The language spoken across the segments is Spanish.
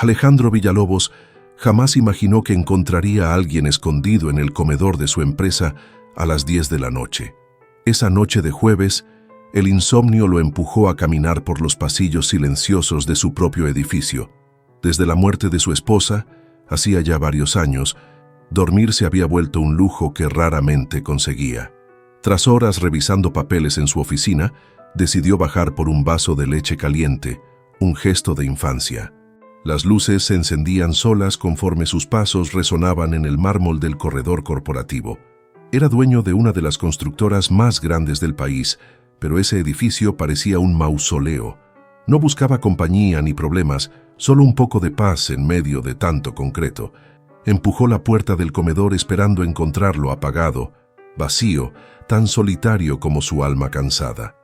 Alejandro Villalobos jamás imaginó que encontraría a alguien escondido en el comedor de su empresa a las 10 de la noche. Esa noche de jueves, el insomnio lo empujó a caminar por los pasillos silenciosos de su propio edificio. Desde la muerte de su esposa, hacía ya varios años, dormir se había vuelto un lujo que raramente conseguía. Tras horas revisando papeles en su oficina, decidió bajar por un vaso de leche caliente, un gesto de infancia. Las luces se encendían solas conforme sus pasos resonaban en el mármol del corredor corporativo. Era dueño de una de las constructoras más grandes del país, pero ese edificio parecía un mausoleo. No buscaba compañía ni problemas, solo un poco de paz en medio de tanto concreto. Empujó la puerta del comedor esperando encontrarlo apagado, vacío, tan solitario como su alma cansada.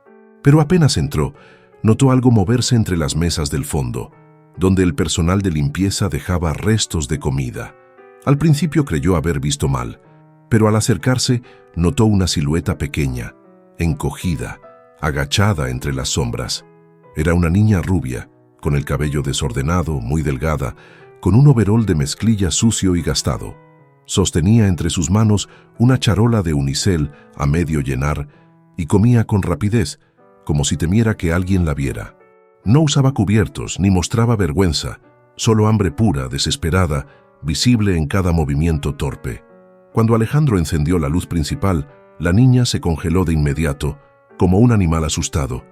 Pero apenas entró, notó algo moverse entre las mesas del fondo, donde el personal de limpieza dejaba restos de comida. Al principio creyó haber visto mal, pero al acercarse notó una silueta pequeña, encogida, agachada entre las sombras. Era una niña rubia, con el cabello desordenado, muy delgada, con un overol de mezclilla sucio y gastado. Sostenía entre sus manos una charola de unicel a medio llenar y comía con rapidez, como si temiera que alguien la viera. No usaba cubiertos ni mostraba vergüenza, solo hambre pura, desesperada, visible en cada movimiento torpe. Cuando Alejandro encendió la luz principal, la niña se congeló de inmediato, como un animal asustado.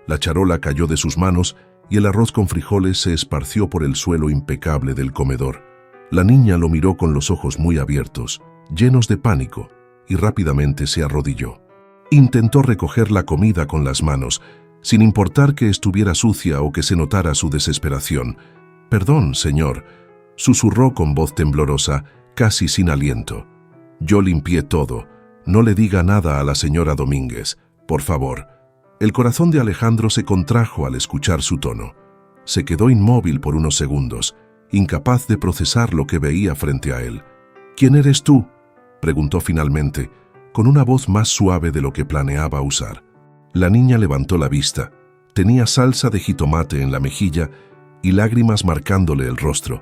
La charola cayó de sus manos y el arroz con frijoles se esparció por el suelo impecable del comedor. La niña lo miró con los ojos muy abiertos, llenos de pánico, y rápidamente se arrodilló. Intentó recoger la comida con las manos, sin importar que estuviera sucia o que se notara su desesperación. «Perdón, señor», susurró con voz temblorosa, casi sin aliento. «Yo limpié todo. No le diga nada a la señora Domínguez, por favor». El corazón de Alejandro se contrajo al escuchar su tono. Se quedó inmóvil por unos segundos, incapaz de procesar lo que veía frente a él. «¿Quién eres tú?», preguntó finalmente, con una voz más suave de lo que planeaba usar. La niña levantó la vista. Tenía salsa de jitomate en la mejilla y lágrimas marcándole el rostro.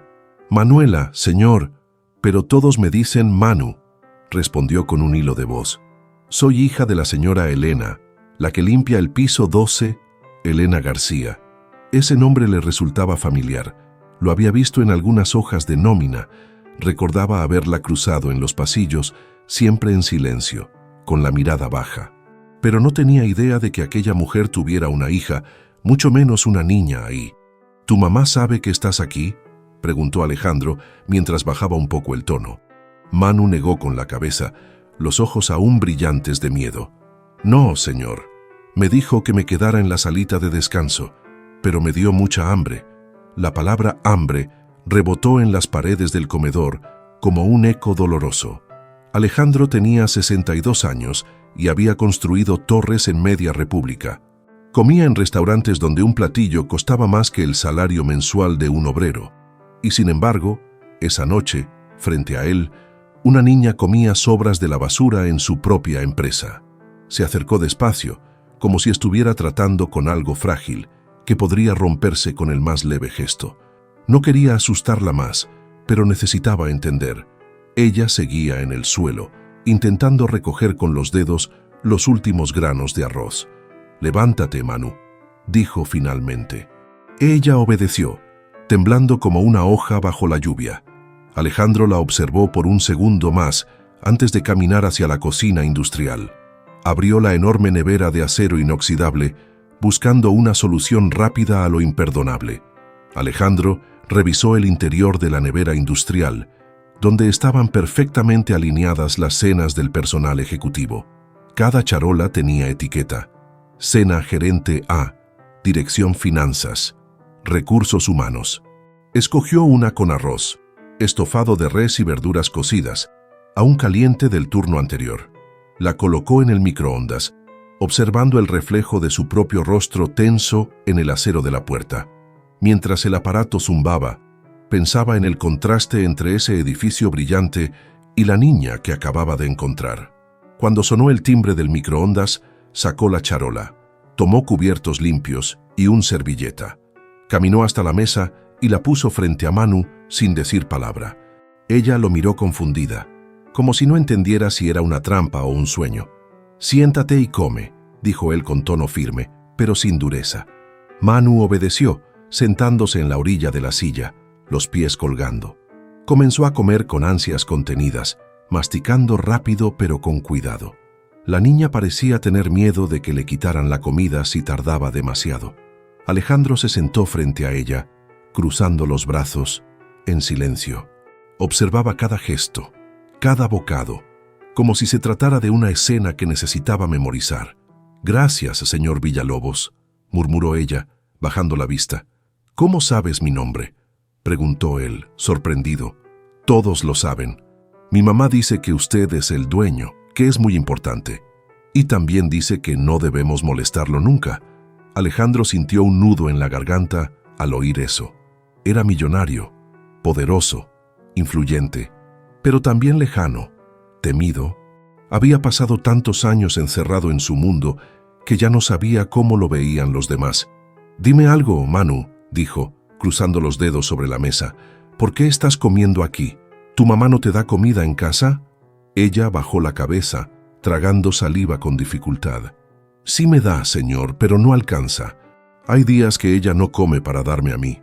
«Manuela, señor, pero todos me dicen Manu», respondió con un hilo de voz. «Soy hija de la señora Elena, la que limpia el piso 12, Elena García». Ese nombre le resultaba familiar. Lo había visto en algunas hojas de nómina. Recordaba haberla cruzado en los pasillos, siempre en silencio, con la mirada baja. Pero no tenía idea de que aquella mujer tuviera una hija, mucho menos una niña ahí. «¿Tu mamá sabe que estás aquí?», preguntó Alejandro, mientras bajaba un poco el tono. Manu negó con la cabeza, los ojos aún brillantes de miedo. «No, señor. Me dijo que me quedara en la salita de descanso, pero me dio mucha hambre». La palabra hambre rebotó en las paredes del comedor como un eco doloroso. Alejandro tenía 62 años y había construido torres en media república. Comía en restaurantes donde un platillo costaba más que el salario mensual de un obrero. Y sin embargo, esa noche, frente a él, una niña comía sobras de la basura en su propia empresa. Se acercó despacio, como si estuviera tratando con algo frágil, que podría romperse con el más leve gesto. No quería asustarla más, pero necesitaba entender. Ella seguía en el suelo, intentando recoger con los dedos los últimos granos de arroz. «Levántate, Manu», dijo finalmente. Ella obedeció, temblando como una hoja bajo la lluvia. Alejandro la observó por un segundo más antes de caminar hacia la cocina industrial. Abrió la enorme nevera de acero inoxidable, buscando una solución rápida a lo imperdonable. Alejandro revisó el interior de la nevera industrial, donde estaban perfectamente alineadas las cenas del personal ejecutivo. Cada charola tenía etiqueta: Cena Gerente A, Dirección Finanzas, Recursos Humanos. Escogió una con arroz, estofado de res y verduras cocidas, aún caliente del turno anterior. La colocó en el microondas, observando el reflejo de su propio rostro tenso en el acero de la puerta. Mientras el aparato zumbaba, pensaba en el contraste entre ese edificio brillante y la niña que acababa de encontrar. Cuando sonó el timbre del microondas, sacó la charola, tomó cubiertos limpios y un servilleta. Caminó hasta la mesa y la puso frente a Manu sin decir palabra. Ella lo miró confundida, como si no entendiera si era una trampa o un sueño. «Siéntate y come», dijo él con tono firme, pero sin dureza. Manu obedeció, sentándose en la orilla de la silla, los pies colgando. Comenzó a comer con ansias contenidas, masticando rápido pero con cuidado. La niña parecía tener miedo de que le quitaran la comida si tardaba demasiado. Alejandro se sentó frente a ella, cruzando los brazos, en silencio. Observaba cada gesto, cada bocado, como si se tratara de una escena que necesitaba memorizar. «Gracias, señor Villalobos», murmuró ella, bajando la vista. «¿Cómo sabes mi nombre?», preguntó él, sorprendido. «Todos lo saben. Mi mamá dice que usted es el dueño, que es muy importante. Y también dice que no debemos molestarlo nunca». Alejandro sintió un nudo en la garganta al oír eso. Era millonario, poderoso, influyente, pero también lejano, temido. Había pasado tantos años encerrado en su mundo que ya no sabía cómo lo veían los demás. «Dime algo, Manu», dijo, cruzando los dedos sobre la mesa. «¿Por qué estás comiendo aquí? ¿Tu mamá no te da comida en casa?» Ella bajó la cabeza, tragando saliva con dificultad. «Sí me da, señor, pero no alcanza. Hay días que ella no come para darme a mí.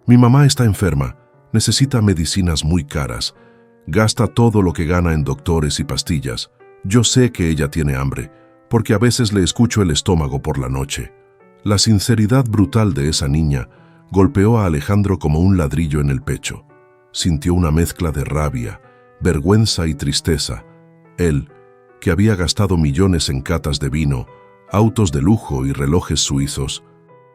Mi mamá está enferma, necesita medicinas muy caras. Gasta todo lo que gana en doctores y pastillas. Yo sé que ella tiene hambre, porque a veces le escucho el estómago por la noche». La sinceridad brutal de esa niña golpeó a Alejandro como un ladrillo en el pecho. Sintió una mezcla de rabia, vergüenza y tristeza. Él, que había gastado millones en catas de vino, autos de lujo y relojes suizos,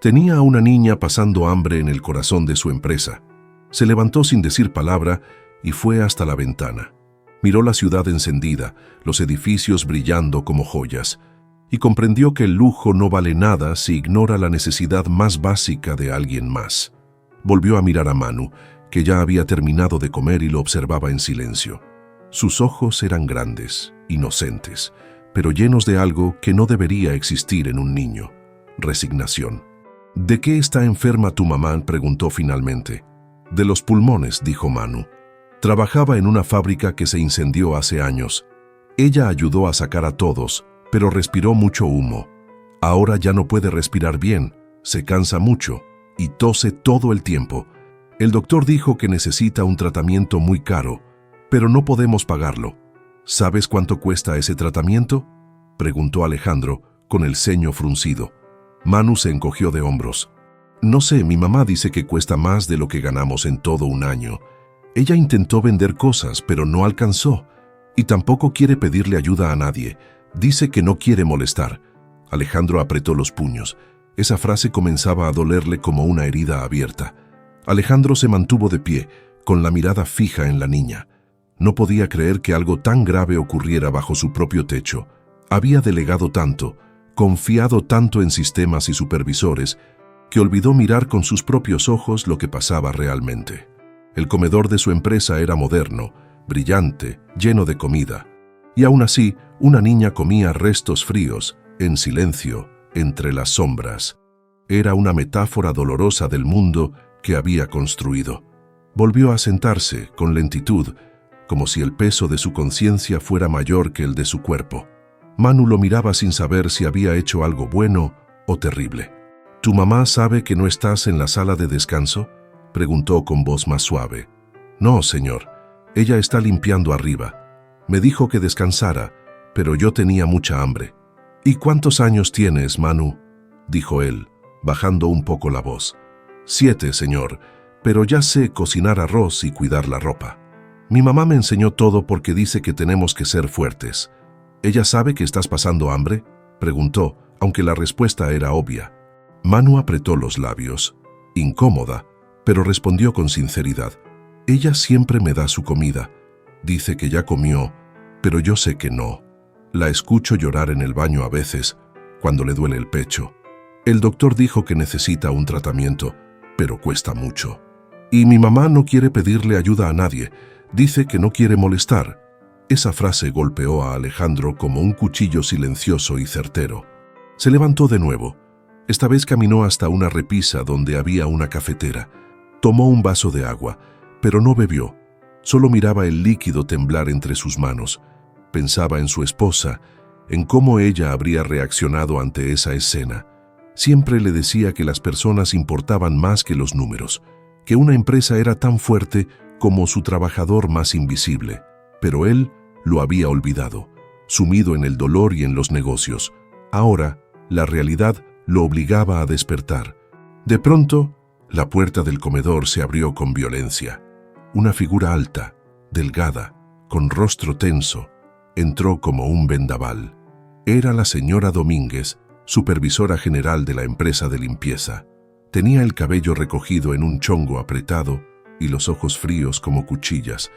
tenía a una niña pasando hambre en el corazón de su empresa. Se levantó sin decir palabra y fue hasta la ventana. Miró la ciudad encendida, los edificios brillando como joyas, y comprendió que el lujo no vale nada si ignora la necesidad más básica de alguien más. Volvió a mirar a Manu, que ya había terminado de comer y lo observaba en silencio. Sus ojos eran grandes, inocentes, pero llenos de algo que no debería existir en un niño: resignación. «¿De qué está enferma tu mamá?», preguntó finalmente. «De los pulmones», dijo Manu. Trabajaba en una fábrica que se incendió hace años. Ella ayudó a sacar a todos, pero respiró mucho humo. Ahora ya no puede respirar bien, se cansa mucho y tose todo el tiempo. El doctor dijo que necesita un tratamiento muy caro, pero no podemos pagarlo. ¿Sabes cuánto cuesta ese tratamiento?, preguntó Alejandro, con el ceño fruncido. Manu se encogió de hombros. «No sé, mi mamá dice que cuesta más de lo que ganamos en todo un año. Ella intentó vender cosas, pero no alcanzó. Y tampoco quiere pedirle ayuda a nadie. Dice que no quiere molestar». Alejandro apretó los puños. Esa frase comenzaba a dolerle como una herida abierta. Alejandro se mantuvo de pie, con la mirada fija en la niña. No podía creer que algo tan grave ocurriera bajo su propio techo. Había delegado tanto, confiado tanto en sistemas y supervisores, que olvidó mirar con sus propios ojos lo que pasaba realmente. El comedor de su empresa era moderno, brillante, lleno de comida. Y aún así, una niña comía restos fríos, en silencio, entre las sombras. Era una metáfora dolorosa del mundo que había construido. Volvió a sentarse, con lentitud, como si el peso de su conciencia fuera mayor que el de su cuerpo. Manu lo miraba sin saber si había hecho algo bueno o terrible. «¿Tu mamá sabe que no estás en la sala de descanso?», preguntó con voz más suave. «No, señor. Ella está limpiando arriba. Me dijo que descansara, pero yo tenía mucha hambre». «¿Y cuántos años tienes, Manu?», dijo él, bajando un poco la voz. «7, señor, pero ya sé cocinar arroz y cuidar la ropa. Mi mamá me enseñó todo porque dice que tenemos que ser fuertes». «¿Ella sabe que estás pasando hambre?», preguntó, aunque la respuesta era obvia. Manu apretó los labios, incómoda, pero respondió con sinceridad. «Ella siempre me da su comida. Dice que ya comió, pero yo sé que no. La escucho llorar en el baño a veces, cuando le duele el pecho. El doctor dijo que necesita un tratamiento, pero cuesta mucho. Y mi mamá no quiere pedirle ayuda a nadie. Dice que no quiere molestar». Esa frase golpeó a Alejandro como un cuchillo silencioso y certero. Se levantó de nuevo. Esta vez caminó hasta una repisa donde había una cafetera. Tomó un vaso de agua, pero no bebió. Solo miraba el líquido temblar entre sus manos. Pensaba en su esposa, en cómo ella habría reaccionado ante esa escena. Siempre le decía que las personas importaban más que los números, que una empresa era tan fuerte como su trabajador más invisible. Pero él lo había olvidado, sumido en el dolor y en los negocios. Ahora, la realidad lo obligaba a despertar. De pronto, la puerta del comedor se abrió con violencia. Una figura alta, delgada, con rostro tenso, entró como un vendaval. Era la señora Domínguez, supervisora general de la empresa de limpieza. Tenía el cabello recogido en un chongo apretado y los ojos fríos como cuchillas.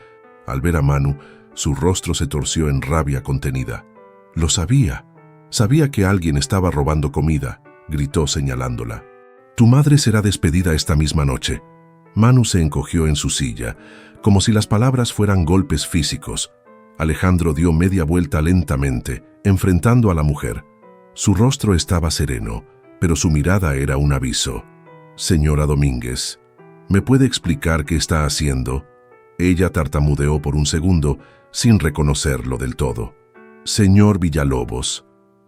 Al ver a Manu, su rostro se torció en rabia contenida. Lo sabía. Sabía que alguien estaba robando comida, gritó señalándola. Tu madre será despedida esta misma noche. Manu se encogió en su silla, como si las palabras fueran golpes físicos. Alejandro dio media vuelta lentamente, enfrentando a la mujer. Su rostro estaba sereno, pero su mirada era un aviso. Señora Domínguez, ¿me puede explicar qué está haciendo? Ella tartamudeó por un segundo, sin reconocerlo del todo. Señor Villalobos,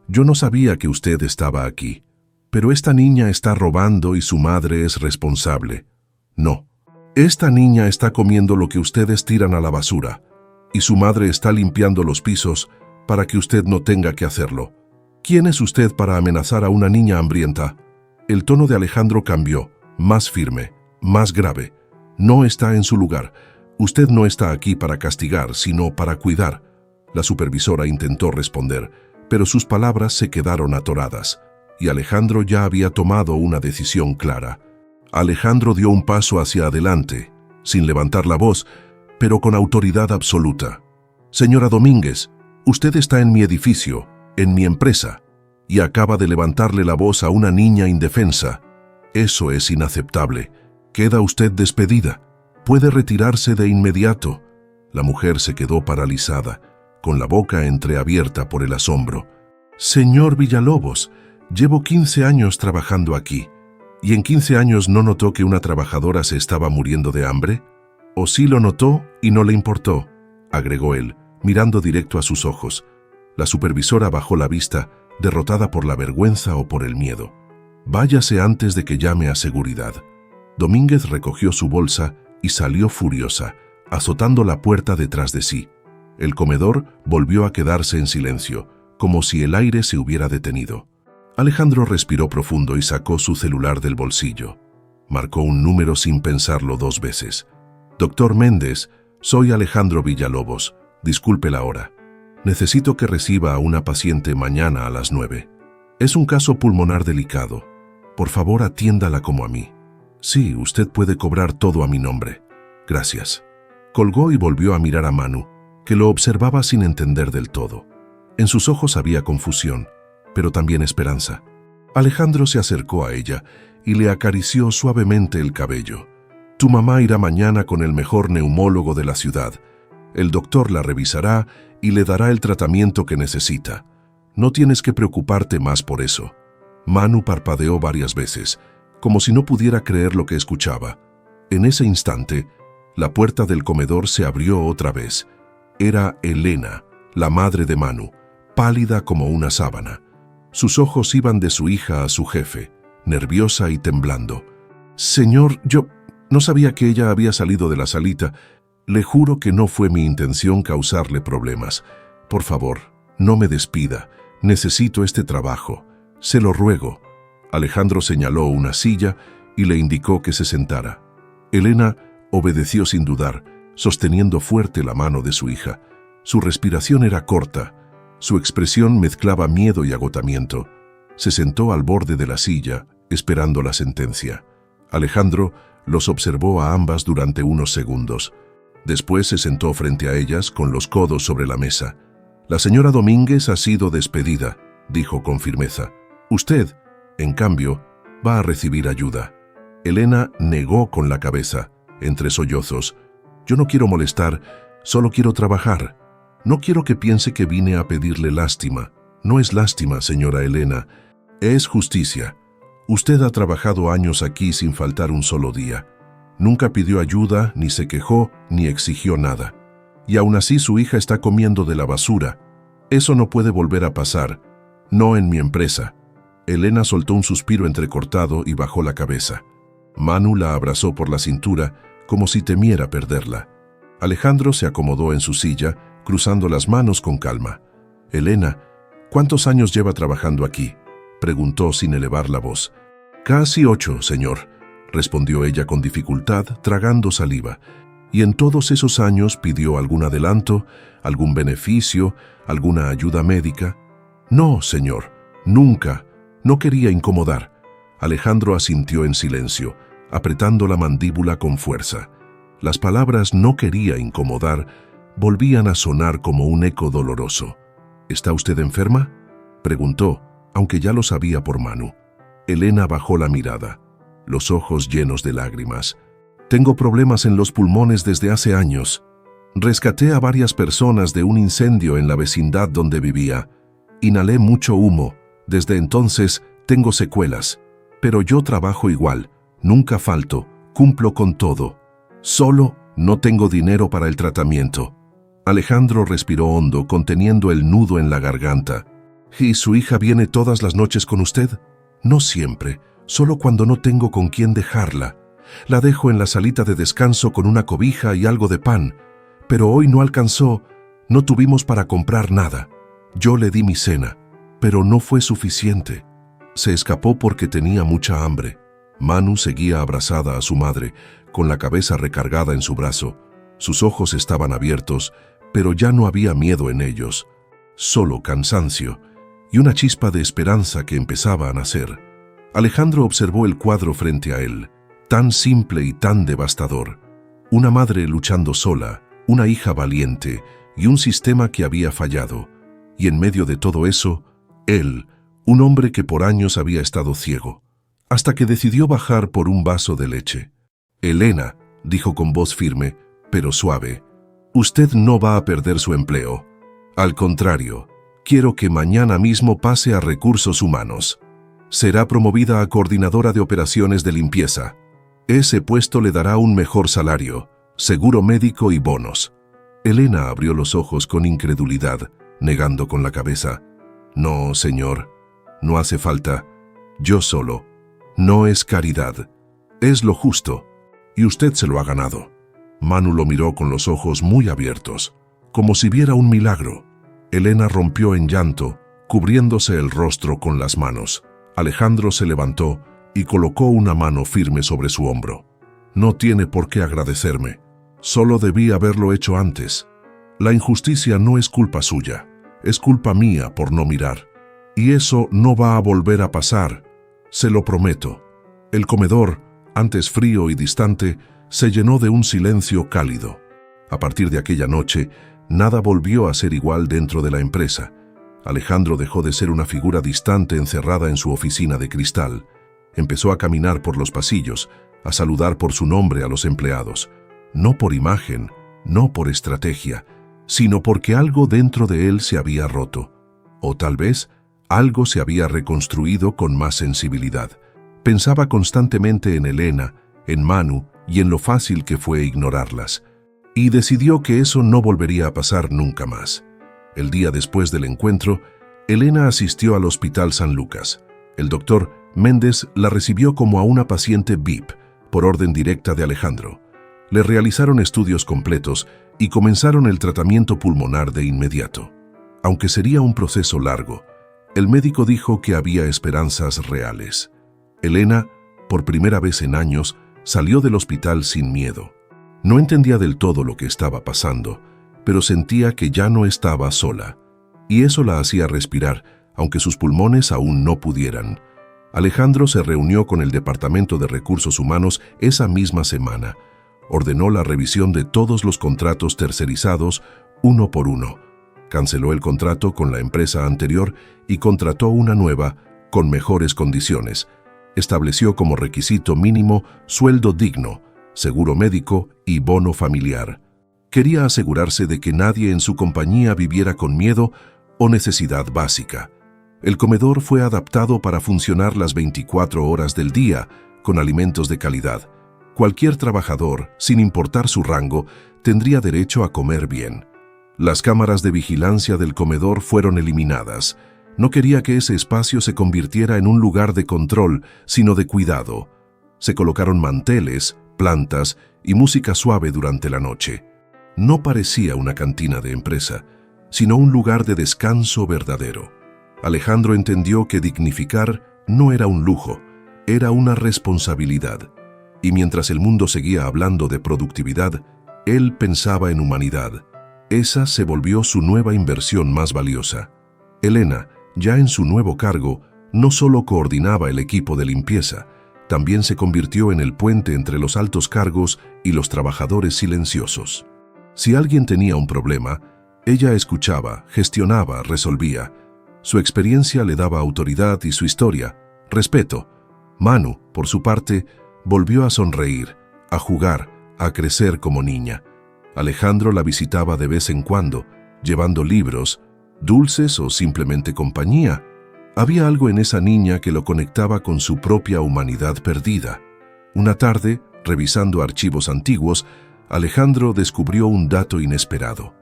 yo no sabía que usted estaba aquí, pero esta niña está robando y su madre es responsable. No, esta niña está comiendo lo que ustedes tiran a la basura, y su madre está limpiando los pisos para que usted no tenga que hacerlo. ¿Quién es usted para amenazar a una niña hambrienta? El tono de Alejandro cambió, más firme, más grave. No está en su lugar. Usted no está aquí para castigar, sino para cuidar. La supervisora intentó responder, pero sus palabras se quedaron atoradas, y Alejandro ya había tomado una decisión clara. Alejandro dio un paso hacia adelante, sin levantar la voz, pero con autoridad absoluta. Señora Domínguez, usted está en mi edificio, en mi empresa, y acaba de levantarle la voz a una niña indefensa. Eso es inaceptable. Queda usted despedida. Puede retirarse de inmediato. La mujer se quedó paralizada, con la boca entreabierta por el asombro. Señor Villalobos, llevo 15 años trabajando aquí. ¿Y en 15 años no notó que una trabajadora se estaba muriendo de hambre? ¿O sí lo notó y no le importó?, agregó él, mirando directo a sus ojos. La supervisora bajó la vista, derrotada por la vergüenza o por el miedo. Váyase antes de que llame a seguridad. Domínguez recogió su bolsa y salió furiosa, azotando la puerta detrás de sí. El comedor volvió a quedarse en silencio, como si el aire se hubiera detenido. Alejandro respiró profundo y sacó su celular del bolsillo. Marcó un número sin pensarlo 2 veces. Doctor Méndez, soy Alejandro Villalobos. Disculpe la hora. Necesito que reciba a una paciente mañana a las 9. Es un caso pulmonar delicado. Por favor, atiéndala como a mí. Sí, usted puede cobrar todo a mi nombre. Gracias. Colgó y volvió a mirar a Manu, que lo observaba sin entender del todo. En sus ojos había confusión, pero también esperanza. Alejandro se acercó a ella y le acarició suavemente el cabello. Tu mamá irá mañana con el mejor neumólogo de la ciudad. El doctor la revisará y le dará el tratamiento que necesita. No tienes que preocuparte más por eso. Manu parpadeó varias veces, como si no pudiera creer lo que escuchaba. En ese instante, la puerta del comedor se abrió otra vez. Era Elena, la madre de Manu, pálida como una sábana. Sus ojos iban de su hija a su jefe, nerviosa y temblando. Señor, yo no sabía que ella había salido de la salita. Le juro que no fue mi intención causarle problemas. Por favor, no me despida. Necesito este trabajo. Se lo ruego. Alejandro señaló una silla y le indicó que se sentara. Elena obedeció sin dudar, sosteniendo fuerte la mano de su hija. Su respiración era corta. Su expresión mezclaba miedo y agotamiento. Se sentó al borde de la silla, esperando la sentencia. Alejandro los observó a ambas durante unos segundos. Después se sentó frente a ellas con los codos sobre la mesa. La señora Domínguez ha sido despedida, dijo con firmeza. Usted, en cambio, va a recibir ayuda. Elena negó con la cabeza, entre sollozos. Yo no quiero molestar, solo quiero trabajar. No quiero que piense que vine a pedirle lástima. No es lástima, señora Elena. Es justicia. Usted ha trabajado años aquí sin faltar un solo día. Nunca pidió ayuda, ni se quejó, ni exigió nada. Y aún así su hija está comiendo de la basura. Eso no puede volver a pasar. No en mi empresa. Elena soltó un suspiro entrecortado y bajó la cabeza. Manu la abrazó por la cintura, como si temiera perderla. Alejandro se acomodó en su silla, cruzando las manos con calma. «Elena, ¿cuántos años lleva trabajando aquí?», preguntó sin elevar la voz. «Casi 8, señor», respondió ella con dificultad, tragando saliva. «¿Y en todos esos años pidió algún adelanto, algún beneficio, alguna ayuda médica?». «No, señor, nunca. No quería incomodar». Alejandro asintió en silencio, apretando la mandíbula con fuerza. Las palabras «no quería incomodar» volvían a sonar como un eco doloroso. «¿Está usted enferma?», preguntó, aunque ya lo sabía por Manu. Elena bajó la mirada, los ojos llenos de lágrimas. «Tengo problemas en los pulmones desde hace años. Rescaté a varias personas de un incendio en la vecindad donde vivía. Inhalé mucho humo. Desde entonces tengo secuelas. Pero yo trabajo igual, nunca falto, cumplo con todo. Solo no tengo dinero para el tratamiento». Alejandro respiró hondo, conteniendo el nudo en la garganta. «¿Y su hija viene todas las noches con usted?». «No siempre, solo cuando no tengo con quién dejarla. La dejo en la salita de descanso con una cobija y algo de pan. Pero hoy no alcanzó, no tuvimos para comprar nada. Yo le di mi cena, pero no fue suficiente. Se escapó porque tenía mucha hambre». Manu seguía abrazada a su madre, con la cabeza recargada en su brazo. Sus ojos estaban abiertos, pero ya no había miedo en ellos, solo cansancio y una chispa de esperanza que empezaba a nacer. Alejandro observó el cuadro frente a él, tan simple y tan devastador. Una madre luchando sola, una hija valiente y un sistema que había fallado. Y en medio de todo eso, él, un hombre que por años había estado ciego, hasta que decidió bajar por un vaso de leche. «Elena», dijo con voz firme, pero suave, «usted no va a perder su empleo. Al contrario, quiero que mañana mismo pase a Recursos Humanos. Será promovida a coordinadora de operaciones de limpieza. Ese puesto le dará un mejor salario, seguro médico y bonos». Elena abrió los ojos con incredulidad, negando con la cabeza. «No, señor, no hace falta. Yo solo. No es caridad. Es lo justo. Y usted se lo ha ganado». Manu lo miró con los ojos muy abiertos, como si viera un milagro. Elena rompió en llanto, cubriéndose el rostro con las manos. Alejandro se levantó y colocó una mano firme sobre su hombro. «No tiene por qué agradecerme. Solo debí haberlo hecho antes. La injusticia no es culpa suya, es culpa mía por no mirar. Y eso no va a volver a pasar, se lo prometo». El comedor, antes frío y distante, se llenó de un silencio cálido. A partir de aquella noche, nada volvió a ser igual dentro de la empresa. Alejandro dejó de ser una figura distante encerrada en su oficina de cristal. Empezó a caminar por los pasillos, a saludar por su nombre a los empleados. No por imagen, no por estrategia, sino porque algo dentro de él se había roto. O tal vez, algo se había reconstruido con más sensibilidad. Pensaba constantemente en Elena, en Manu y en lo fácil que fue ignorarlas. Y decidió que eso no volvería a pasar nunca más. El día después del encuentro, Elena asistió al Hospital San Lucas. El doctor Méndez la recibió como a una paciente VIP, por orden directa de Alejandro. Le realizaron estudios completos y comenzaron el tratamiento pulmonar de inmediato. Aunque sería un proceso largo, el médico dijo que había esperanzas reales. Elena, por primera vez en años, salió del hospital sin miedo. No entendía del todo lo que estaba pasando, pero sentía que ya no estaba sola. Y eso la hacía respirar, aunque sus pulmones aún no pudieran. Alejandro se reunió con el Departamento de Recursos Humanos esa misma semana. Ordenó la revisión de todos los contratos tercerizados, uno por uno. Canceló el contrato con la empresa anterior y contrató una nueva, con mejores condiciones. Estableció como requisito mínimo sueldo digno, seguro médico y bono familiar. Quería asegurarse de que nadie en su compañía viviera con miedo o necesidad básica. El comedor fue adaptado para funcionar las 24 horas del día, con alimentos de calidad. Cualquier trabajador, sin importar su rango, tendría derecho a comer bien. Las cámaras de vigilancia del comedor fueron eliminadas. No quería que ese espacio se convirtiera en un lugar de control, sino de cuidado. Se colocaron manteles, plantas y música suave durante la noche. No parecía una cantina de empresa, sino un lugar de descanso verdadero. Alejandro entendió que dignificar no era un lujo, era una responsabilidad. Y mientras el mundo seguía hablando de productividad, él pensaba en humanidad. Esa se volvió su nueva inversión más valiosa. Elena, ya en su nuevo cargo, no solo coordinaba el equipo de limpieza, también se convirtió en el puente entre los altos cargos y los trabajadores silenciosos. Si alguien tenía un problema, ella escuchaba, gestionaba, resolvía. Su experiencia le daba autoridad y su historia, respeto. Manu, por su parte, volvió a sonreír, a jugar, a crecer como niña. Alejandro la visitaba de vez en cuando, llevando libros, dulces o simplemente compañía. Había algo en esa niña que lo conectaba con su propia humanidad perdida. Una tarde, revisando archivos antiguos, Alejandro descubrió un dato inesperado.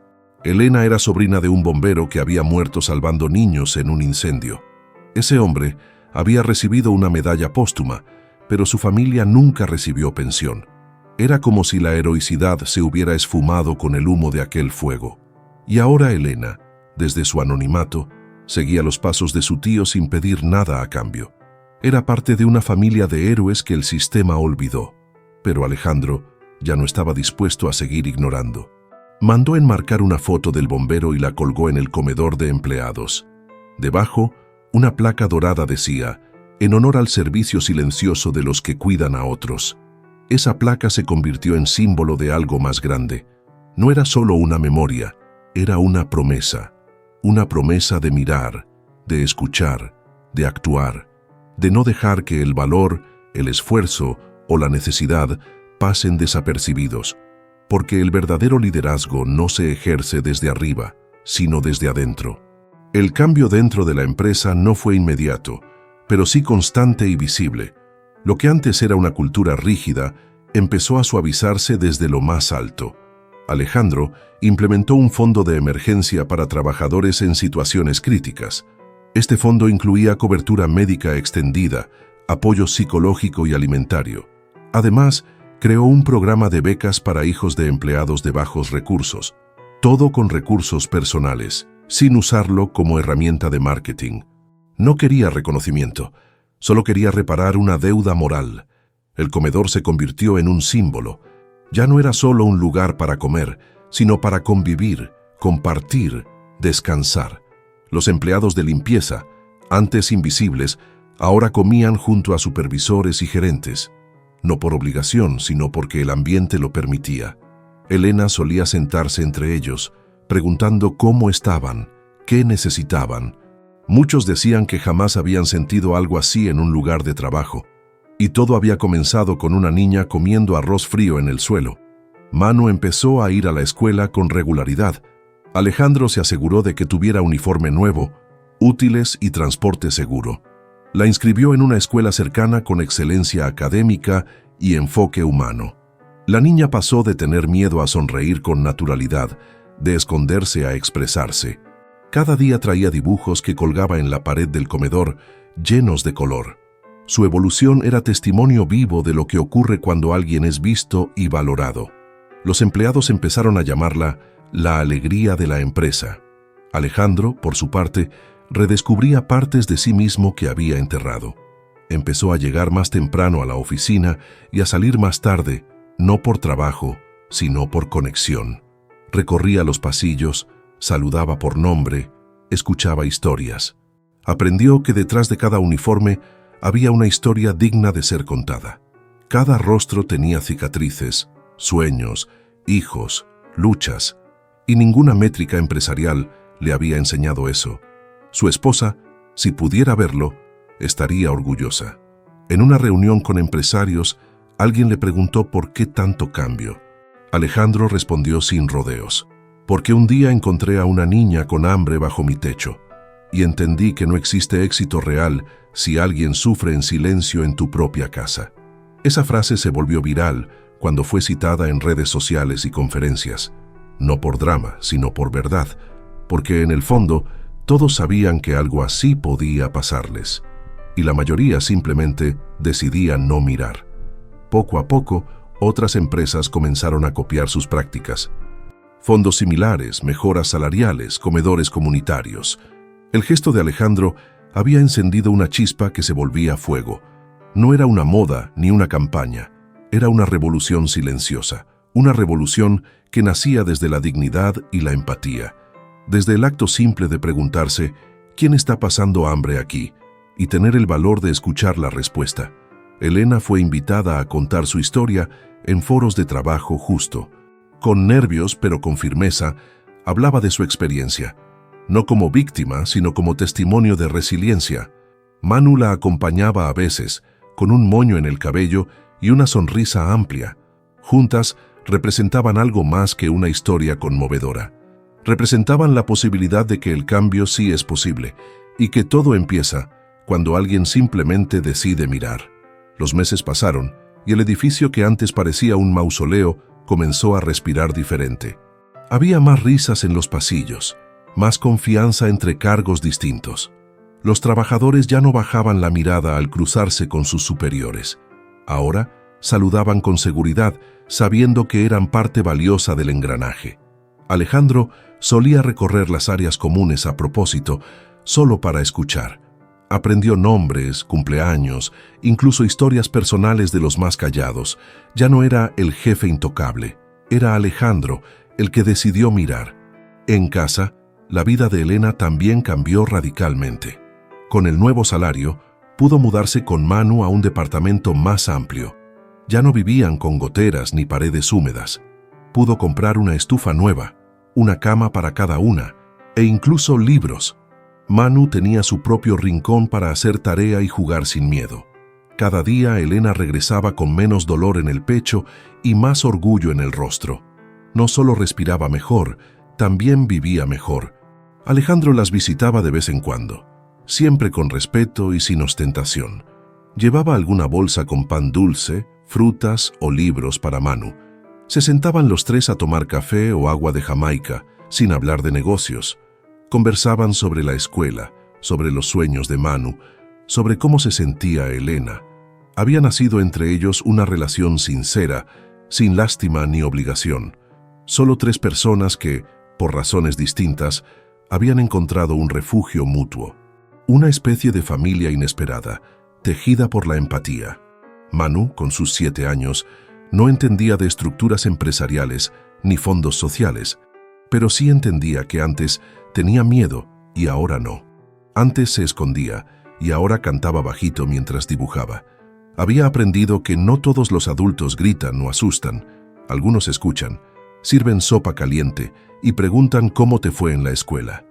Elena era sobrina de un bombero que había muerto salvando niños en un incendio. Ese hombre había recibido una medalla póstuma, pero su familia nunca recibió pensión. Era como si la heroicidad se hubiera esfumado con el humo de aquel fuego. Y ahora Elena, desde su anonimato, seguía los pasos de su tío sin pedir nada a cambio. Era parte de una familia de héroes que el sistema olvidó. Pero Alejandro ya no estaba dispuesto a seguir ignorando. Mandó enmarcar una foto del bombero y la colgó en el comedor de empleados. Debajo, una placa dorada decía: en honor al servicio silencioso de los que cuidan a otros. Esa placa se convirtió en símbolo de algo más grande. No era solo una memoria, era una promesa de mirar, de escuchar, de actuar, de no dejar que el valor, el esfuerzo o la necesidad pasen desapercibidos, porque el verdadero liderazgo no se ejerce desde arriba, sino desde adentro. El cambio dentro de la empresa no fue inmediato, pero sí constante y visible. Lo que antes era una cultura rígida empezó a suavizarse desde lo más alto. Alejandro implementó un fondo de emergencia para trabajadores en situaciones críticas. Este fondo incluía cobertura médica extendida, apoyo psicológico y alimentario. Además, creó un programa de becas para hijos de empleados de bajos recursos, todo con recursos personales, sin usarlo como herramienta de marketing. No quería reconocimiento, solo quería reparar una deuda moral. El comedor se convirtió en un símbolo. Ya no era solo un lugar para comer, sino para convivir, compartir, descansar. Los empleados de limpieza, antes invisibles, ahora comían junto a supervisores y gerentes. No por obligación, sino porque el ambiente lo permitía. Elena solía sentarse entre ellos, preguntando cómo estaban, qué necesitaban. Muchos decían que jamás habían sentido algo así en un lugar de trabajo. Y todo había comenzado con una niña comiendo arroz frío en el suelo. Manu empezó a ir a la escuela con regularidad. Alejandro se aseguró de que tuviera uniforme nuevo, útiles y transporte seguro. La inscribió en una escuela cercana con excelencia académica y enfoque humano. La niña pasó de tener miedo a sonreír con naturalidad, de esconderse a expresarse. Cada día traía dibujos que colgaba en la pared del comedor, llenos de color. Su evolución era testimonio vivo de lo que ocurre cuando alguien es visto y valorado. Los empleados empezaron a llamarla la alegría de la empresa. Alejandro, por su parte, redescubría partes de sí mismo que había enterrado. Empezó a llegar más temprano a la oficina y a salir más tarde, no por trabajo, sino por conexión. Recorría los pasillos, saludaba por nombre, escuchaba historias. Aprendió que detrás de cada uniforme había una historia digna de ser contada. Cada rostro tenía cicatrices, sueños, hijos, luchas, y ninguna métrica empresarial le había enseñado eso. Su esposa, si pudiera verlo, estaría orgullosa. En una reunión con empresarios, alguien le preguntó por qué tanto cambio. Alejandro respondió sin rodeos: porque un día encontré a una niña con hambre bajo mi techo y entendí que no existe éxito real si alguien sufre en silencio en tu propia casa. Esa frase se volvió viral cuando fue citada en redes sociales y conferencias, no por drama, sino por verdad, porque en el fondo todos sabían que algo así podía pasarles, y la mayoría simplemente decidía no mirar. Poco a poco, otras empresas comenzaron a copiar sus prácticas. Fondos similares, mejoras salariales, comedores comunitarios. El gesto de Alejandro había encendido una chispa que se volvía fuego. No era una moda ni una campaña, era una revolución silenciosa, una revolución que nacía desde la dignidad y la empatía, desde el acto simple de preguntarse ¿quién está pasando hambre aquí? Y tener el valor de escuchar la respuesta. Elena fue invitada a contar su historia en foros de trabajo justo. Con nervios, pero con firmeza, hablaba de su experiencia, no como víctima, sino como testimonio de resiliencia. Manu la acompañaba a veces, con un moño en el cabello y una sonrisa amplia. Juntas representaban algo más que una historia conmovedora. Representaban la posibilidad de que el cambio sí es posible y que todo empieza cuando alguien simplemente decide mirar. Los meses pasaron y el edificio que antes parecía un mausoleo comenzó a respirar diferente. Había más risas en los pasillos, más confianza entre cargos distintos. Los trabajadores ya no bajaban la mirada al cruzarse con sus superiores. Ahora saludaban con seguridad, sabiendo que eran parte valiosa del engranaje. Alejandro solía recorrer las áreas comunes a propósito, solo para escuchar. Aprendió nombres, cumpleaños, incluso historias personales de los más callados. Ya no era el jefe intocable, era Alejandro el que decidió mirar. En casa, la vida de Elena también cambió radicalmente. Con el nuevo salario, pudo mudarse con Manu a un departamento más amplio. Ya no vivían con goteras ni paredes húmedas. Pudo comprar una estufa nueva, una cama para cada una, e incluso libros. Manu tenía su propio rincón para hacer tarea y jugar sin miedo. Cada día Elena regresaba con menos dolor en el pecho y más orgullo en el rostro. No solo respiraba mejor, también vivía mejor. Alejandro las visitaba de vez en cuando, siempre con respeto y sin ostentación. Llevaba alguna bolsa con pan dulce, frutas o libros para Manu. Se sentaban los tres a tomar café o agua de Jamaica, sin hablar de negocios. Conversaban sobre la escuela, sobre los sueños de Manu, sobre cómo se sentía Elena. Había nacido entre ellos una relación sincera, sin lástima ni obligación. Solo tres personas que, por razones distintas, habían encontrado un refugio mutuo. Una especie de familia inesperada, tejida por la empatía. Manu, con sus 7 años, no entendía de estructuras empresariales ni fondos sociales, pero sí entendía que antes tenía miedo y ahora no. Antes se escondía y ahora cantaba bajito mientras dibujaba. Había aprendido que no todos los adultos gritan o asustan. Algunos escuchan, sirven sopa caliente y preguntan cómo te fue en la escuela.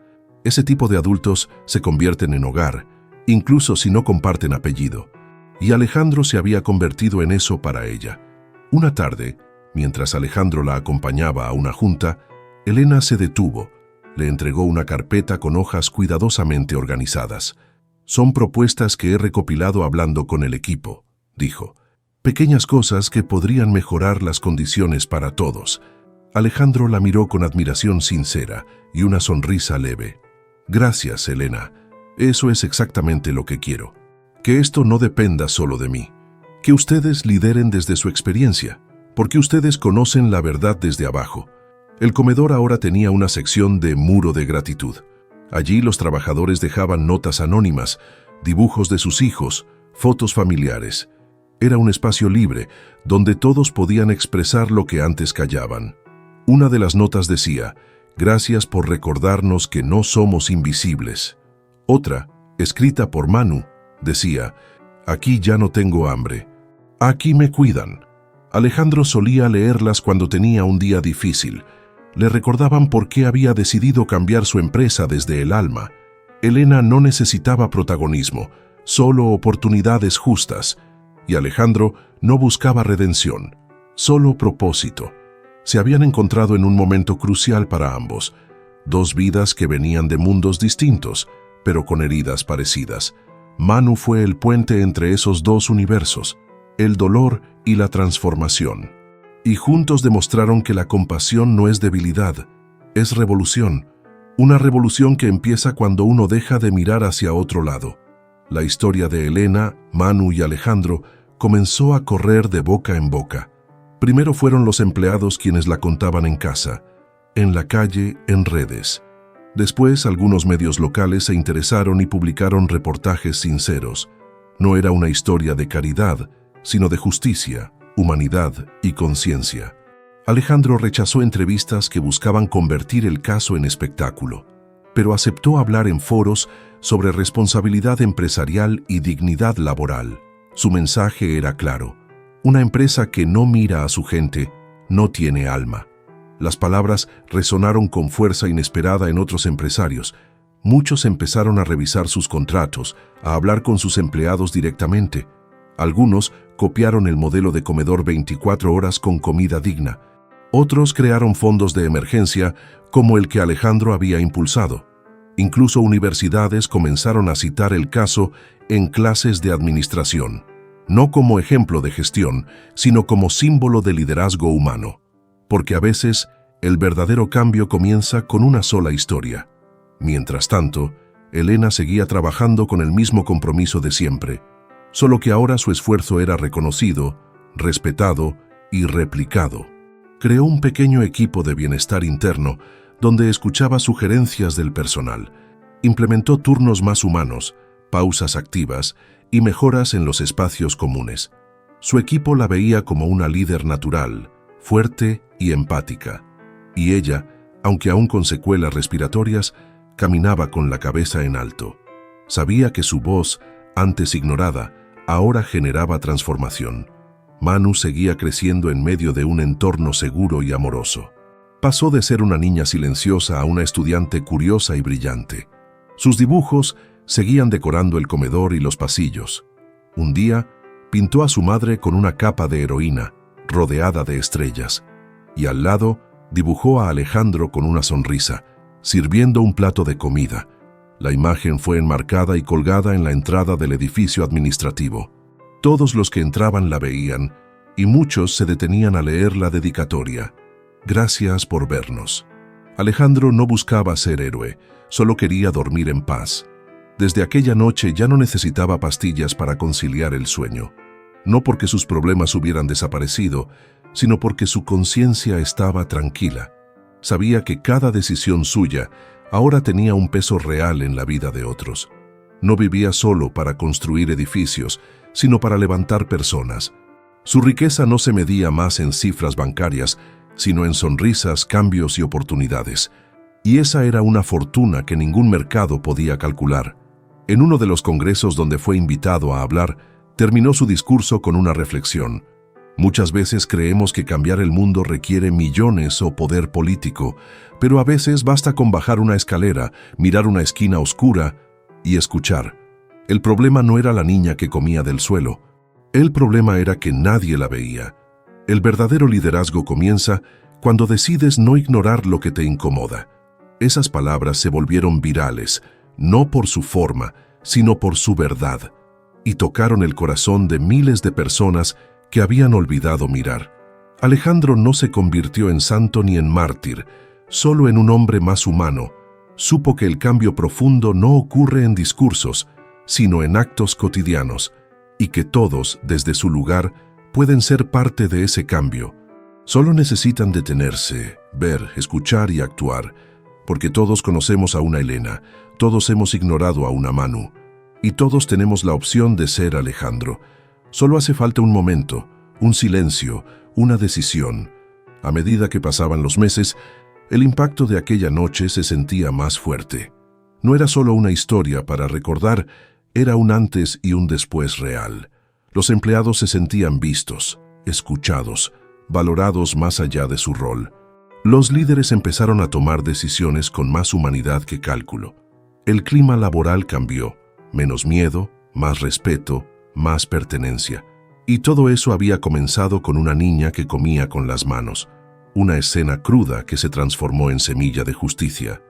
Ese tipo de adultos se convierten en hogar, incluso si no comparten apellido. Y Alejandro se había convertido en eso para ella. Una tarde, mientras Alejandro la acompañaba a una junta, Elena se detuvo. Le entregó una carpeta con hojas cuidadosamente organizadas. «Son propuestas que he recopilado hablando con el equipo», dijo. «Pequeñas cosas que podrían mejorar las condiciones para todos». Alejandro la miró con admiración sincera y una sonrisa leve. «Gracias, Elena. Eso es exactamente lo que quiero. Que esto no dependa solo de mí. Que ustedes lideren desde su experiencia, porque ustedes conocen la verdad desde abajo». El comedor ahora tenía una sección de muro de gratitud. Allí los trabajadores dejaban notas anónimas, dibujos de sus hijos, fotos familiares. Era un espacio libre, donde todos podían expresar lo que antes callaban. Una de las notas decía, «Gracias por recordarnos que no somos invisibles». Otra, escrita por Manu, decía, «Aquí ya no tengo hambre. Aquí me cuidan». Alejandro solía leerlas cuando tenía un día difícil. Le recordaban por qué había decidido cambiar su empresa desde el alma. Elena no necesitaba protagonismo, solo oportunidades justas. Y Alejandro no buscaba redención, solo propósito. Se habían encontrado en un momento crucial para ambos. Dos vidas que venían de mundos distintos, pero con heridas parecidas. Manu fue el puente entre esos dos universos. el dolor y la transformación. Y juntos demostraron que la compasión no es debilidad, es revolución. Una revolución que empieza cuando uno deja de mirar hacia otro lado. La historia de Elena, Manu y Alejandro comenzó a correr de boca en boca. Primero fueron los empleados quienes la contaban en casa, en la calle, en redes. Después, algunos medios locales se interesaron y publicaron reportajes sinceros. No era una historia de caridad, sino de justicia, humanidad y conciencia. Alejandro rechazó entrevistas que buscaban convertir el caso en espectáculo, pero aceptó hablar en foros sobre responsabilidad empresarial y dignidad laboral. Su mensaje era claro: una empresa que no mira a su gente no tiene alma. Las palabras resonaron con fuerza inesperada en otros empresarios. Muchos empezaron a revisar sus contratos, a hablar con sus empleados directamente. Algunos copiaron el modelo de comedor 24 horas con comida digna. Otros crearon fondos de emergencia como el que Alejandro había impulsado. Incluso universidades comenzaron a citar el caso en clases de administración, no como ejemplo de gestión, sino como símbolo de liderazgo humano. Porque a veces el verdadero cambio comienza con una sola historia. Mientras tanto, Elena seguía trabajando con el mismo compromiso de siempre, solo que ahora su esfuerzo era reconocido, respetado y replicado. Creó un pequeño equipo de bienestar interno donde escuchaba sugerencias del personal. Implementó turnos más humanos, pausas activas y mejoras en los espacios comunes. Su equipo la veía como una líder natural, fuerte y empática. Y ella, aunque aún con secuelas respiratorias, caminaba con la cabeza en alto. Sabía que su voz, antes ignorada, ahora generaba transformación. Manu seguía creciendo en medio de un entorno seguro y amoroso. Pasó de ser una niña silenciosa a una estudiante curiosa y brillante. Sus dibujos seguían decorando el comedor y los pasillos. Un día, pintó a su madre con una capa de heroína, rodeada de estrellas, y al lado dibujó a Alejandro con una sonrisa, sirviendo un plato de comida. La imagen fue enmarcada y colgada en la entrada del edificio administrativo. Todos los que entraban la veían, y muchos se detenían a leer la dedicatoria. Gracias por vernos. Alejandro no buscaba ser héroe, solo quería dormir en paz. Desde aquella noche ya no necesitaba pastillas para conciliar el sueño. No porque sus problemas hubieran desaparecido, sino porque su conciencia estaba tranquila. Sabía que cada decisión suya ahora tenía un peso real en la vida de otros. No vivía solo para construir edificios, sino para levantar personas. Su riqueza no se medía más en cifras bancarias, sino en sonrisas, cambios y oportunidades. Y esa era una fortuna que ningún mercado podía calcular. En uno de los congresos donde fue invitado a hablar, terminó su discurso con una reflexión. Muchas veces creemos que cambiar el mundo requiere millones o poder político, pero a veces basta con bajar una escalera, mirar una esquina oscura y escuchar. El problema no era la niña que comía del suelo. El problema era que nadie la veía. El verdadero liderazgo comienza cuando decides no ignorar lo que te incomoda. Esas palabras se volvieron virales, no por su forma, sino por su verdad, y tocaron el corazón de miles de personas que habían olvidado mirar. Alejandro no se convirtió en santo ni en mártir, solo en un hombre más humano. Supo que el cambio profundo no ocurre en discursos, sino en actos cotidianos, y que todos, desde su lugar, pueden ser parte de ese cambio. Solo necesitan detenerse, ver, escuchar y actuar, porque todos conocemos a una Elena, todos hemos ignorado a una Manu, y todos tenemos la opción de ser Alejandro. Solo hace falta un momento, un silencio, una decisión. A medida que pasaban los meses, el impacto de aquella noche se sentía más fuerte. No era solo una historia para recordar, era un antes y un después real. Los empleados se sentían vistos, escuchados, valorados más allá de su rol. Los líderes empezaron a tomar decisiones con más humanidad que cálculo. El clima laboral cambió, menos miedo, más respeto, más pertenencia. Y todo eso había comenzado con una niña que comía con las manos, una escena cruda que se transformó en semilla de justicia.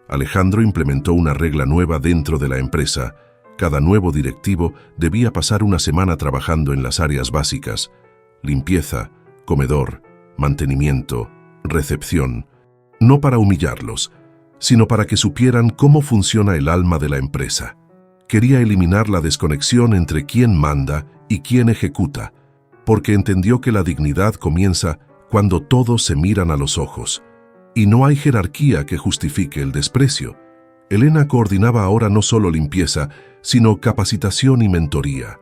Alejandro implementó una regla nueva dentro de la empresa: Cada nuevo directivo debía pasar una semana trabajando en las áreas básicas: limpieza, comedor, mantenimiento, recepción. No para humillarlos, sino para que supieran cómo funciona el alma de la empresa. Quería eliminar la desconexión entre quién manda y quién ejecuta, porque entendió que la dignidad comienza cuando todos se miran a los ojos, y no hay jerarquía que justifique el desprecio. Elena coordinaba ahora no solo limpieza, sino capacitación y mentoría.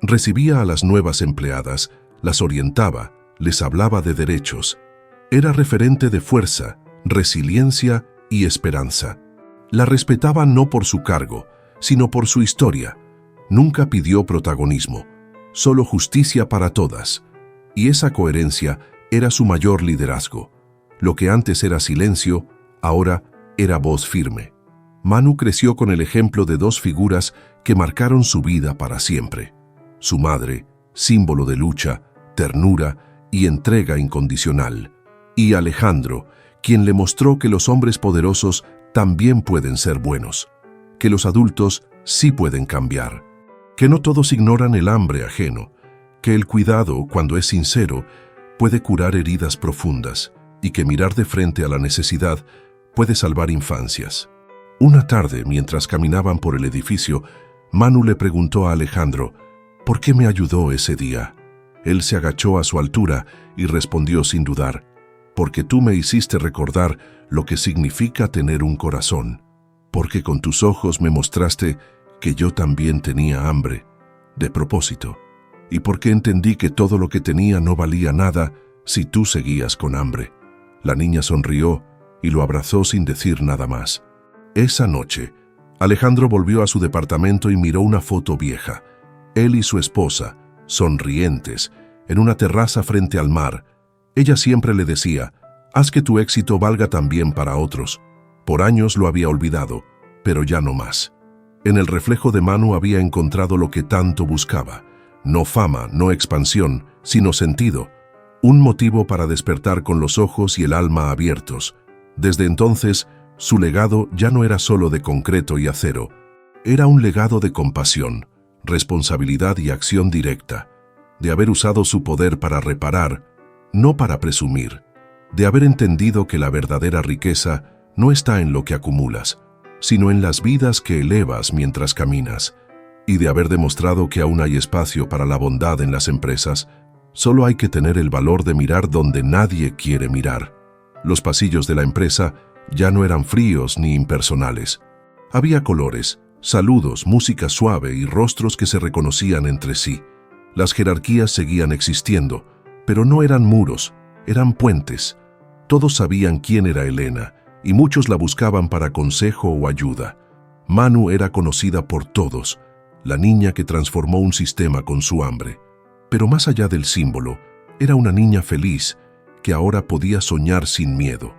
Recibía a las nuevas empleadas, las orientaba, les hablaba de derechos. Era referente de fuerza, resiliencia y esperanza. La respetaba no por su cargo, sino por su historia. Nunca pidió protagonismo, solo justicia para todas. Y esa coherencia era su mayor liderazgo. Lo que antes era silencio, ahora era voz firme. Manu creció con el ejemplo de dos figuras que marcaron su vida para siempre. Su madre, símbolo de lucha, ternura y entrega incondicional. Y Alejandro, quien le mostró que los hombres poderosos también pueden ser buenos, que los adultos sí pueden cambiar, que no todos ignoran el hambre ajeno, que el cuidado, cuando es sincero, puede curar heridas profundas y que mirar de frente a la necesidad puede salvar infancias. Una tarde, mientras caminaban por el edificio, Manu le preguntó a Alejandro: ¿por qué me ayudó ese día? Él se agachó a su altura y respondió sin dudar: porque tú me hiciste recordar lo que significa tener un corazón, porque con tus ojos me mostraste que yo también tenía hambre, de propósito, y porque entendí que todo lo que tenía no valía nada si tú seguías con hambre. La niña sonrió y lo abrazó sin decir nada más. Esa noche, Alejandro volvió a su departamento y miró una foto vieja. Él y su esposa, sonrientes, en una terraza frente al mar. Ella siempre le decía: haz que tu éxito valga también para otros. Por años lo había olvidado, pero ya no más. En el reflejo de Manu había encontrado lo que tanto buscaba. No fama, no expansión, sino sentido. Un motivo para despertar con los ojos y el alma abiertos. Desde entonces, su legado ya no era solo de concreto y acero. Era un legado de compasión, responsabilidad y acción directa. De haber usado su poder para reparar, no para presumir. De haber entendido que la verdadera riqueza no está en lo que acumulas, sino en las vidas que elevas mientras caminas. Y de haber demostrado que aún hay espacio para la bondad en las empresas. Solo hay que tener el valor de mirar donde nadie quiere mirar. Los pasillos de la empresa ya no eran fríos ni impersonales. Había colores, saludos, música suave y rostros que se reconocían entre sí. Las jerarquías seguían existiendo, pero no eran muros, eran puentes. Todos sabían quién era Elena, y muchos la buscaban para consejo o ayuda. Manu era conocida por todos, la niña que transformó un sistema con su hambre. Pero más allá del símbolo, era una niña feliz, que ahora podía soñar sin miedo.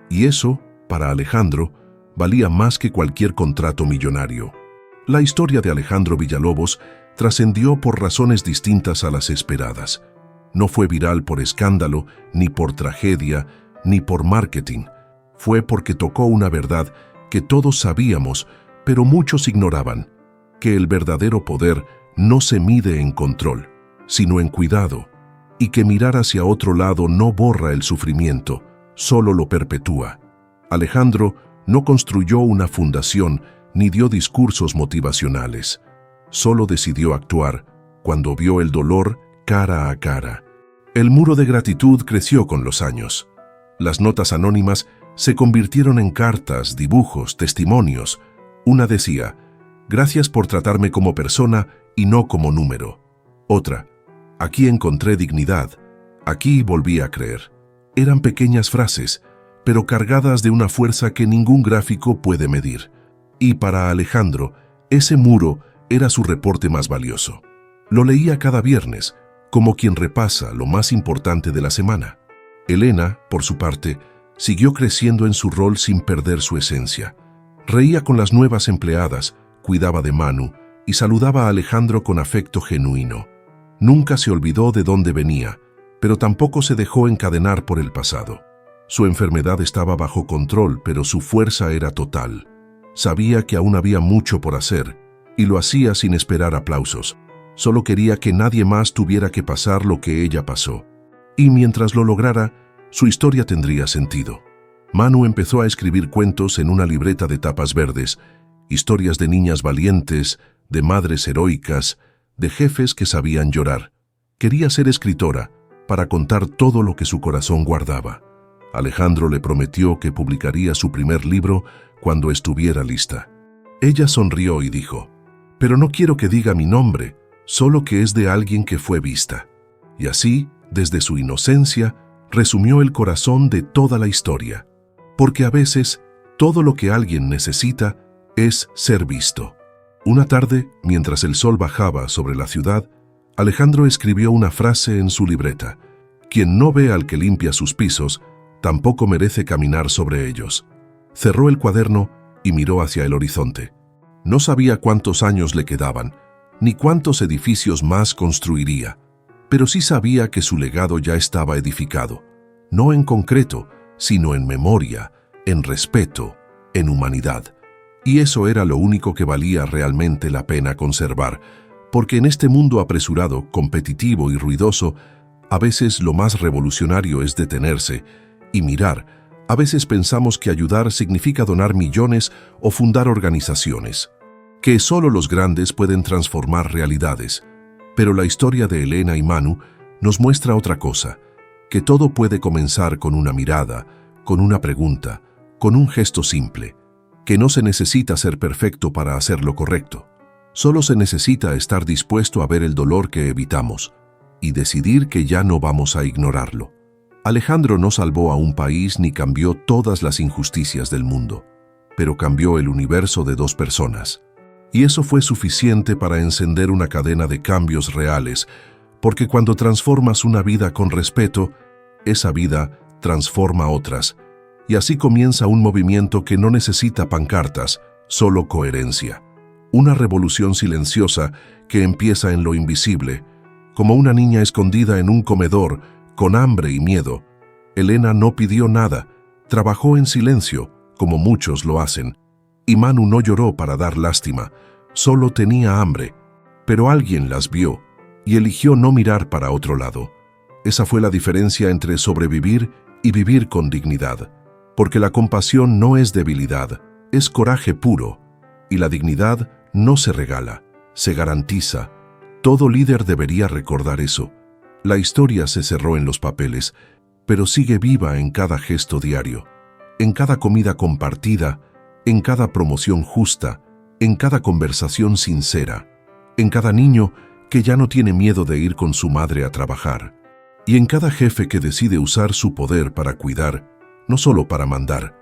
Y eso, para Alejandro, valía más que cualquier contrato millonario. La historia de Alejandro Villalobos trascendió por razones distintas a las esperadas. No fue viral por escándalo, ni por tragedia, ni por marketing. Fue porque tocó una verdad que todos sabíamos, pero muchos ignoraban: que el verdadero poder no se mide en control, sino en cuidado, y que mirar hacia otro lado no borra el sufrimiento, solo lo perpetúa. Alejandro no construyó una fundación ni dio discursos motivacionales. Solo decidió actuar cuando vio el dolor cara a cara. El muro de gratitud creció con los años. Las notas anónimas se convirtieron en cartas, dibujos, testimonios. Una decía: gracias por tratarme como persona y no como número. Otra: aquí encontré dignidad, aquí volví a creer. Eran pequeñas frases, pero cargadas de una fuerza que ningún gráfico puede medir. Y para Alejandro, ese muro era su reporte más valioso. Lo leía cada viernes, como quien repasa lo más importante de la semana. Elena, por su parte, siguió creciendo en su rol sin perder su esencia. Reía con las nuevas empleadas, cuidaba de Manu y saludaba a Alejandro con afecto genuino. Nunca se olvidó de dónde venía, pero tampoco se dejó encadenar por el pasado. Su enfermedad estaba bajo control, pero su fuerza era total. Sabía que aún había mucho por hacer, y lo hacía sin esperar aplausos. Solo quería que nadie más tuviera que pasar lo que ella pasó. Y mientras lo lograra, su historia tendría sentido. Manu empezó a escribir cuentos en una libreta de tapas verdes, historias de niñas valientes, de madres heroicas, de jefes que sabían llorar. Quería ser escritora para contar todo lo que su corazón guardaba. Alejandro le prometió que publicaría su primer libro cuando estuviera lista. Ella sonrió y dijo: «Pero no quiero que diga mi nombre, solo que es de alguien que fue vista». Y así, desde su inocencia, resumió el corazón de toda la historia. Porque a veces, todo lo que alguien necesita es ser visto. Una tarde, mientras el sol bajaba sobre la ciudad, Alejandro escribió una frase en su libreta: «Quien no ve al que limpia sus pisos, tampoco merece caminar sobre ellos». Cerró el cuaderno y miró hacia el horizonte. No sabía cuántos años le quedaban, ni cuántos edificios más construiría, pero sí sabía que su legado ya estaba edificado, no en concreto, sino en memoria, en respeto, en humanidad. Y eso era lo único que valía realmente la pena conservar, porque en este mundo apresurado, competitivo y ruidoso, a veces lo más revolucionario es detenerse y mirar. A veces pensamos que ayudar significa donar millones o fundar organizaciones, que solo los grandes pueden transformar realidades. Pero la historia de Elena y Manu nos muestra otra cosa, que todo puede comenzar con una mirada, con una pregunta, con un gesto simple, que no se necesita ser perfecto para hacer lo correcto. Solo se necesita estar dispuesto a ver el dolor que evitamos y decidir que ya no vamos a ignorarlo. Alejandro no salvó a un país ni cambió todas las injusticias del mundo, pero cambió el universo de 2 personas. Y eso fue suficiente para encender una cadena de cambios reales, porque cuando transformas una vida con respeto, esa vida transforma otras, y así comienza un movimiento que no necesita pancartas, solo coherencia. Una revolución silenciosa que empieza en lo invisible, como una niña escondida en un comedor, con hambre y miedo. Elena no pidió nada, trabajó en silencio, como muchos lo hacen. Y Manu no lloró para dar lástima, solo tenía hambre. Pero alguien las vio y eligió no mirar para otro lado. Esa fue la diferencia entre sobrevivir y vivir con dignidad. Porque la compasión no es debilidad, es coraje puro. Y la dignidad no se regala, se garantiza. Todo líder debería recordar eso. La historia se cerró en los papeles, pero sigue viva en cada gesto diario, en cada comida compartida, en cada promoción justa, en cada conversación sincera, en cada niño que ya no tiene miedo de ir con su madre a trabajar, y en cada jefe que decide usar su poder para cuidar, no solo para mandar,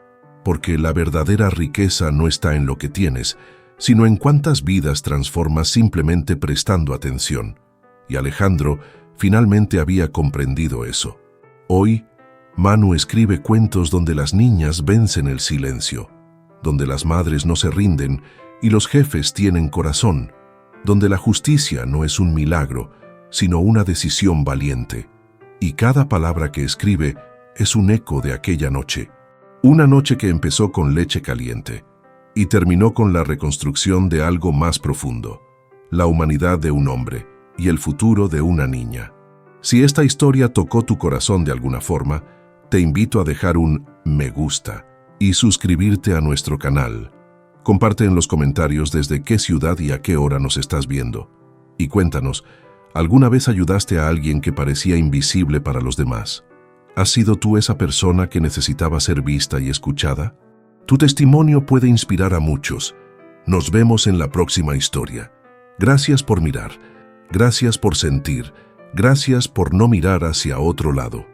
porque la verdadera riqueza no está en lo que tienes, sino en cuántas vidas transformas simplemente prestando atención. Y Alejandro finalmente había comprendido eso. Hoy, Manu escribe cuentos donde las niñas vencen el silencio, donde las madres no se rinden y los jefes tienen corazón, donde la justicia no es un milagro, sino una decisión valiente. Y cada palabra que escribe es un eco de aquella noche. Una noche que empezó con leche caliente y terminó con la reconstrucción de algo más profundo, la humanidad de un hombre y el futuro de una niña. Si esta historia tocó tu corazón de alguna forma, te invito a dejar un me gusta y suscribirte a nuestro canal. Comparte en los comentarios desde qué ciudad y a qué hora nos estás viendo. Y cuéntanos, ¿alguna vez ayudaste a alguien que parecía invisible para los demás? ¿Has sido tú esa persona que necesitaba ser vista y escuchada? Tu testimonio puede inspirar a muchos. Nos vemos en la próxima historia. Gracias por mirar. Gracias por sentir. Gracias por no mirar hacia otro lado.